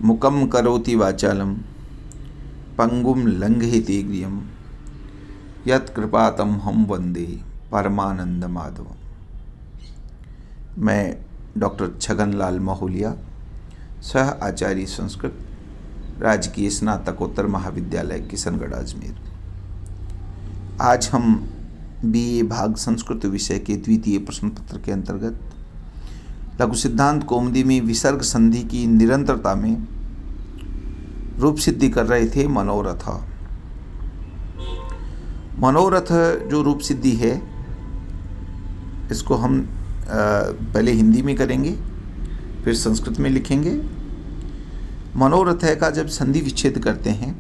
मुकं करोति वाचालं पंगुं लंघयते गिरियं यत्कृपातमहं वंदे परमानंद माधवम। मैं डॉक्टर छगनलाल माहुलिया, सह आचार्य संस्कृत, राजकीय स्नातकोत्तर महाविद्यालय किशनगढ़ अजमेर। आज हम बीए भाग संस्कृत विषय के द्वितीय प्रश्न पत्र के अंतर्गत लघु सिद्धांत कौमुदी में विसर्ग संधि की निरंतरता में रूप सिद्धि कर रहे थे। मनोरथ जो रूप सिद्धि है, इसको हम पहले हिंदी में करेंगे, फिर संस्कृत में लिखेंगे। मनोरथ है का जब संधि विच्छेद करते हैं,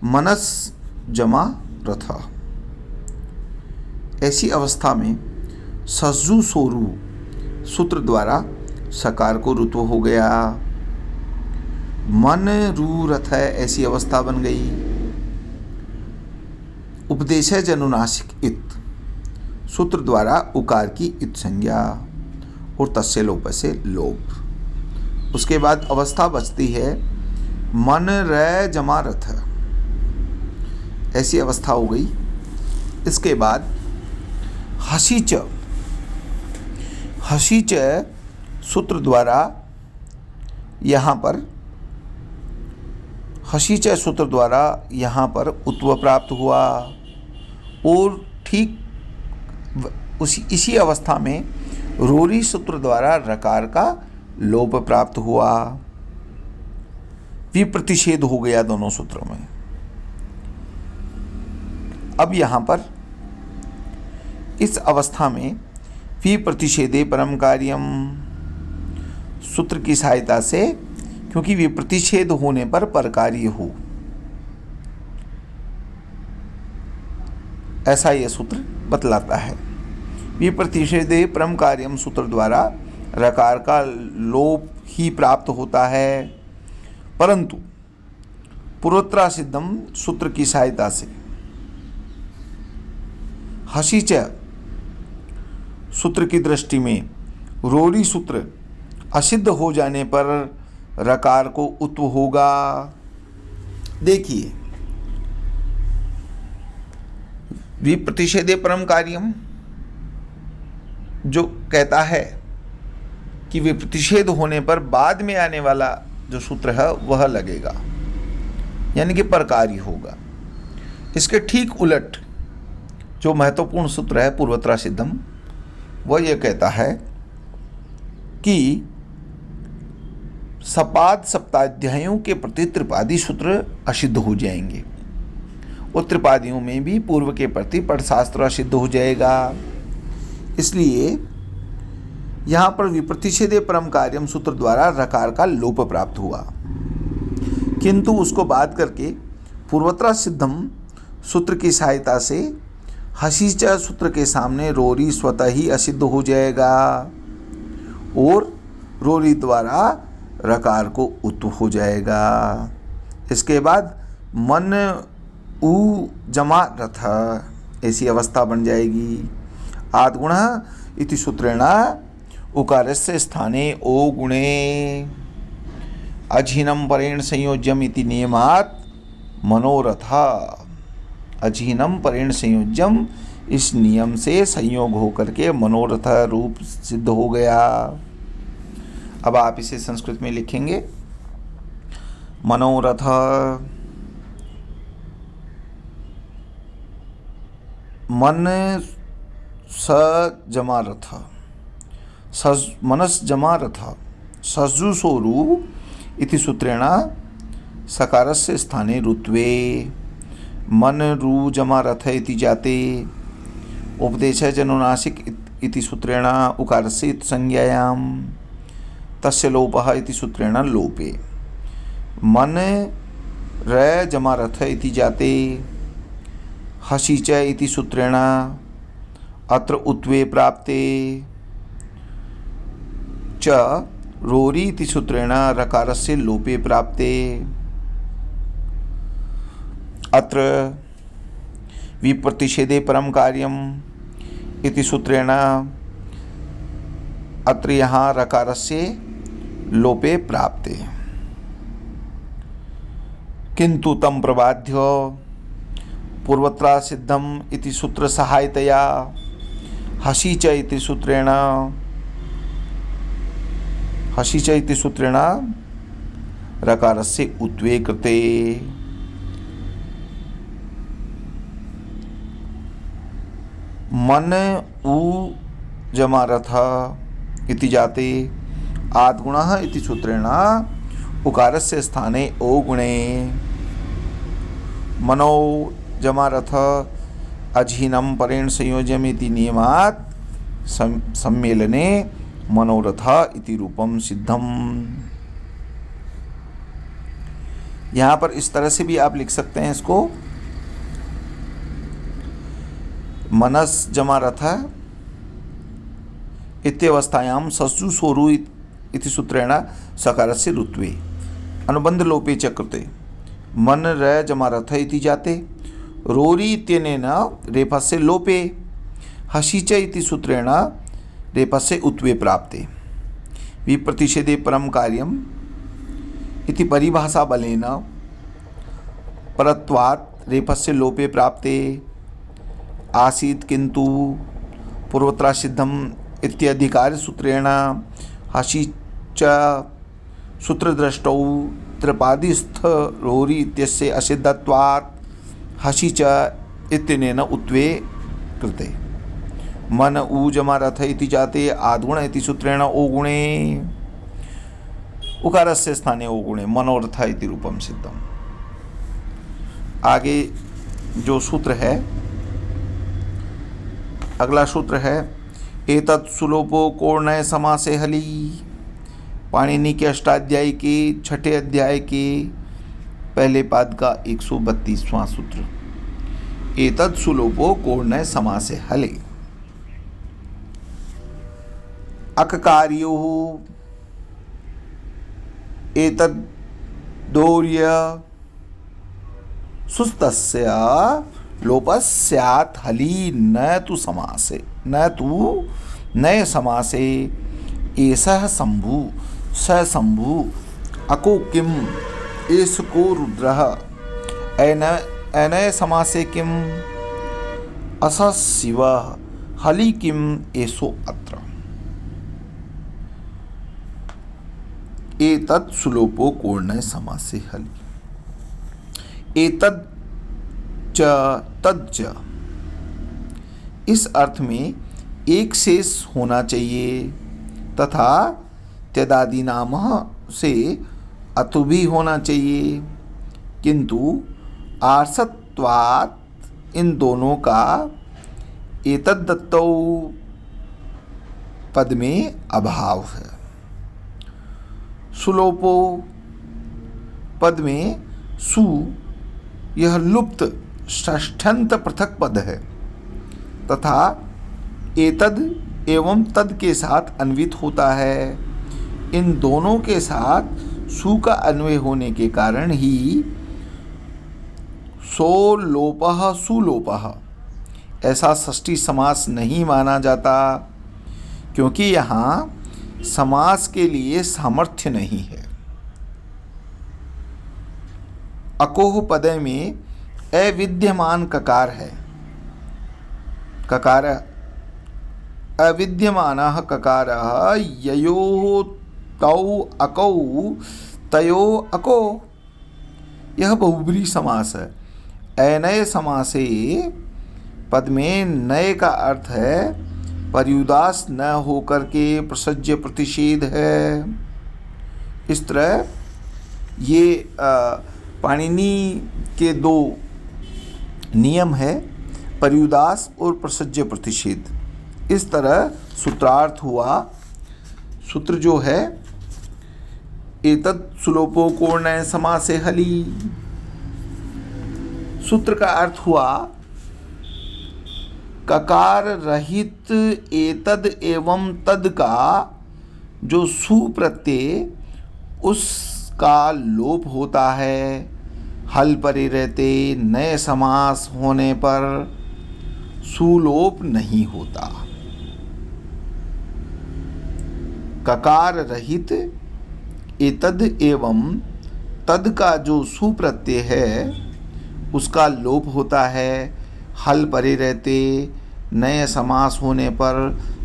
मनस जमा रथ, ऐसी अवस्था में सज्जु सोरु सूत्र द्वारा सकार को रुत्व हो गया। मन रू रथ है, ऐसी अवस्था बन गई। उपदेश जनुनासिक इत सूत्र द्वारा उकार की इत संज्ञा और तस्य लोप से लोप। उसके बाद अवस्था बचती है मन रै जमा रथ, ऐसी अवस्था हो गई। इसके बाद हसीच सूत्र द्वारा यहाँ पर उत्व प्राप्त हुआ और ठीक इसी अवस्था में रोरी सूत्र द्वारा रकार का लोप प्राप्त हुआ। विप्रतिषेध हो गया दोनों सूत्रों में। अब यहाँ पर इस अवस्था में विप्रतिषेधे परम कार्यम सूत्र की सहायता से, क्योंकि विप्रतिषेध होने पर परकार्य हो, ऐसा यह सूत्र बतलाता है। विप्रतिषेधे परम कार्यम सूत्र द्वारा रकार का लोप ही प्राप्त होता है, परंतु पूर्वोत्तरा सिद्धम सूत्र की सहायता से हसीच सूत्र की दृष्टि में रोरी सूत्र असिद्ध हो जाने पर रकार को उत्व होगा। देखिए, विप्रतिषेधे परम कार्यम जो कहता है कि विप्रतिषेध होने पर बाद में आने वाला जो सूत्र है वह लगेगा, यानी कि परकारी होगा। इसके ठीक उलट जो महत्वपूर्ण सूत्र है पूर्वोत्तरा सिद्धम, वह यह कहता है कि सपाद सप्ताध्यायों के प्रति त्रिपादी सूत्र असिद्ध हो जाएंगे और त्रिपादियों में भी पूर्व के प्रति पठशास्त्र असिद्ध हो जाएगा। इसलिए यहाँ पर विप्रतिषेधे परम कार्यम सूत्र द्वारा रकार का लोप प्राप्त हुआ, किंतु उसको बात करके पूर्वोत्तरा सिद्धम सूत्र की सहायता से हसीचा सूत्र के सामने रोरी स्वतः ही असिद्ध हो जाएगा और रोरी द्वारा रकार को उत्व हो जाएगा। इसके बाद मन उ जमा रथ, ऐसी अवस्था बन जाएगी। आद्गुण इति सूत्रेण उकारस्य स्थाने ओ गुणे अझीनम परेण संयोज्यम इति नियमात् मनोरथ। अझीनम परेण संयोज्यम, इस नियम से संयोग होकर के मनोरथ रूप सिद्ध हो गया। अब आप इसे संस्कृत में लिखेंगे। मनोरथ मन स जमा रथ, मनस जमा रथ, सज्जु सोरु इति सूत्रेण सकारस्य स्थाने रुत्वे मन रू जमा रथ इति जाते। उपदेश जनुनासिक इति सूत्रेण उकारस्य इत संज्ञायां तस्य लोपः इति सूत्रेण लोपे। मन रै जमा रथ इति जाते। हसीच इति सूत्रेण अत्र उत्वे प्राप्ते च रोरी इति सूत्रेण रकारस्य लोपे प्राप्ते। अत्र विप्रतिषेधे परम कार्यम इति सूत्रेण अत्र यहाँ रकारस्य लोपे प्राप्ते। किंतु तम प्रबाध्य पूर्वत्र सिद्धम इति सूत्र सहायतया हसी च इति सूत्रेण रकारस्य उत्वे कृते। मन उ जमा रथ इति जाते आद्गुणः इति सूत्रेण उकारस्य स्थाने ओ गुणे मनो जमा रथ अधीनं परेण संयोज्यम् इति नियमात् सम्मेलने मनोरथ इति रूपम सिद्धम। यहाँ पर इस तरह से भी आप लिख सकते हैं इसको, मनस जमा रथ इत्यवस्थायां ससु सोरु इति सूत्रेण सकारस्य ऋत्वे अनुबंध लोपे च कृते मन र जमा रथ इति जाते रोरी इत्यनेन रेफस्य लोपे हसी च इति सूत्रेण रेफस्य उत्वे प्राप्ते विप्रतिषेधे परम कार्यम इति परिभाषा बलेन परत्वात् रेफस्य लोपे प्राप्ते आसीत् किंतु पूर्वत्र सिद्धम इत्यधिकार सूत्रेण हसी च सूत्रद्रष्टौ त्रिपादिस्थ रोरी इत्यस्य असिद्धत्वात् हसी च इत्यनेन उत्वे कृते मन उ जमा रथ इति जाते आद्गुण इति सूत्रेण ओ गुणे उकारस्य स्थाने ओ गुणे मनोरथ इति रूपम सिद्धम। आगे जो सूत्र है, अगला सूत्र है एतत् सुलोपो कोर्णय समासे हली। पाणिनि के अष्टाध्यायी के छठे अध्याय के पहले पाद का 132वां सूत्र। एतत् सुलोपो कोर्णय समासे हले अककार्यो एतद् दौर्य सुस्तस्य लोपस्यात् हली न तु समासे न तु नए समासे एषः शंभु स शंभु अको किम एष को रुद्रः अनय समासे किम अस शिवः हली किम एषो अत्र। एतत् सुलोपो कोर्णय समासे हली एतद् च तज्ज इस अर्थ में एक शेष होना चाहिए तथा त्यदादि नाम से अतु भी होना चाहिए, किंतु आर्षत्वात् इन दोनों का एतद्दत्तौ पद में अभाव है। सुलोपो पद में सु यह लुप्त षष्ठ्यंत पृथक पद है तथा एतद एवं तद के साथ अन्वित होता है। इन दोनों के साथ सु का अन्वय होने के कारण ही सोलोपः सुलोपः ऐसा षष्ठी समास नहीं माना जाता, क्योंकि यहाँ समास के लिए सामर्थ्य नहीं है। अकोह पदय में अविद्यमान ककार है। ककार अविद्यमानः ककारः ययोः तौ अकौ तयो अको यह बहुब्री समास है। अनय समासे पद में नए का अर्थ है पर्युदास न होकर के प्रसज्य प्रतिषेध है। इस तरह ये पाणिनि के दो नियम है, पर्युदास और प्रसज्य प्रतिषेध। इस तरह सूत्रार्थ हुआ। सूत्र जो है एतत् सुलोपो कोर्णय समासे हली, सूत्र का अर्थ हुआ ककार रहित एतद एवं तद का जो सु प्रत्यय उसका लोप होता है। हल परे रहते नए समास होने पर सुलोप नहीं होता। ककार रहित एतद एवं तद का जो सु प्रत्यय है उसका लोप होता है। हल परे रहते नए समास होने पर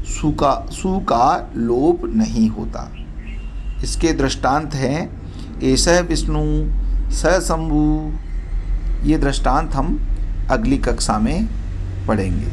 सु का लोप नहीं होता। इसके दृष्टांत हैं एषः विष्णु स शंभु। ये दृष्टांत हम अगली कक्षा में पढ़ेंगे।